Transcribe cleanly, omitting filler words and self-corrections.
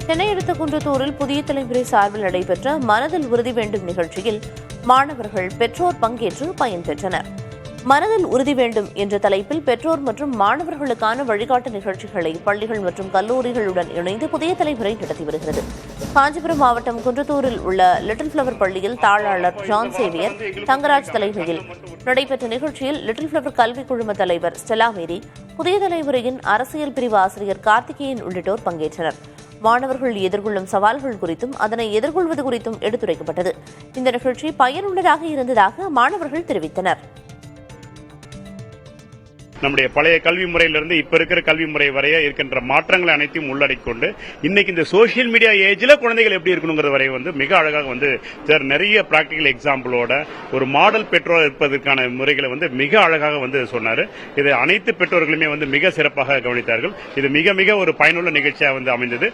சென்னை அடுத்த குன்றத்தூரில் புதிய தலைமுறை சார்பில் நடைபெற்ற மனதில் உறுதி வேண்டும் நிகழ்ச்சியில் மாணவர்கள் பெற்றோர் பங்கேற்று பயன்பெற்றனர். மனதில் உறுதி வேண்டும் என்ற தலைப்பில் பெற்றோர் மற்றும் மாணவர்களுக்கான வழிகாட்டு நிகழ்ச்சிகளை பள்ளிகள் மற்றும் கல்லூரிகளுடன் இணைந்து புதிய தலைமுறை நடத்தி வருகிறது. காஞ்சிபுரம் மாவட்டம் குன்றத்தூரில் உள்ள லிட்டில் பிளவர் பள்ளியில் தாளாளர் ஜான் சேவியர் தங்கராஜ் தலைமையில் நடைபெற்ற நிகழ்ச்சியில் லிட்டில் பிளவர் கல்வி குழும தலைவர் ஸ்டெலா மேரி, புதிய தலைமுறையின் அரசியல் பிரிவு ஆசிரியர் கார்த்திகேயன் உள்ளிட்டோர் பங்கேற்றனர். மாணவர்கள் எதிர்கொள்ளும் சவால்கள் குறித்தும் அதனை எதிர்கொள்வது குறித்தும் எடுத்துரைக்கப்பட்டது. இந்த நிகழ்ச்சி பயனுள்ளதாக இருந்ததாக மாணவர்கள் தெரிவித்தனர். நம்முடைய பழைய கல்வி முறையிலிருந்து இப்ப இருக்கிற கல்வி முறை வரைய இருக்கின்ற மாற்றங்களை அனைத்தையும் உள்ளடக்கி கொண்டு இன்னைக்கு இந்த சோசியல் மீடியா ஏஜ்ல குழந்தைகள் எப்படி இருக்கணுங்கிறது வரை மிக அழகாக நிறைய பிராக்டிகல் எக்ஸாம்பிளோட ஒரு மாடல் பெற்றோர் இருப்பதற்கான முறைகளை மிக அழகாக சொன்னாரு. இதை அனைத்து பெற்றோர்களுமே மிக சிறப்பாக கவனித்தார்கள். இது மிக மிக ஒரு பயனுள்ள நிகழ்ச்சியாக அமைந்தது.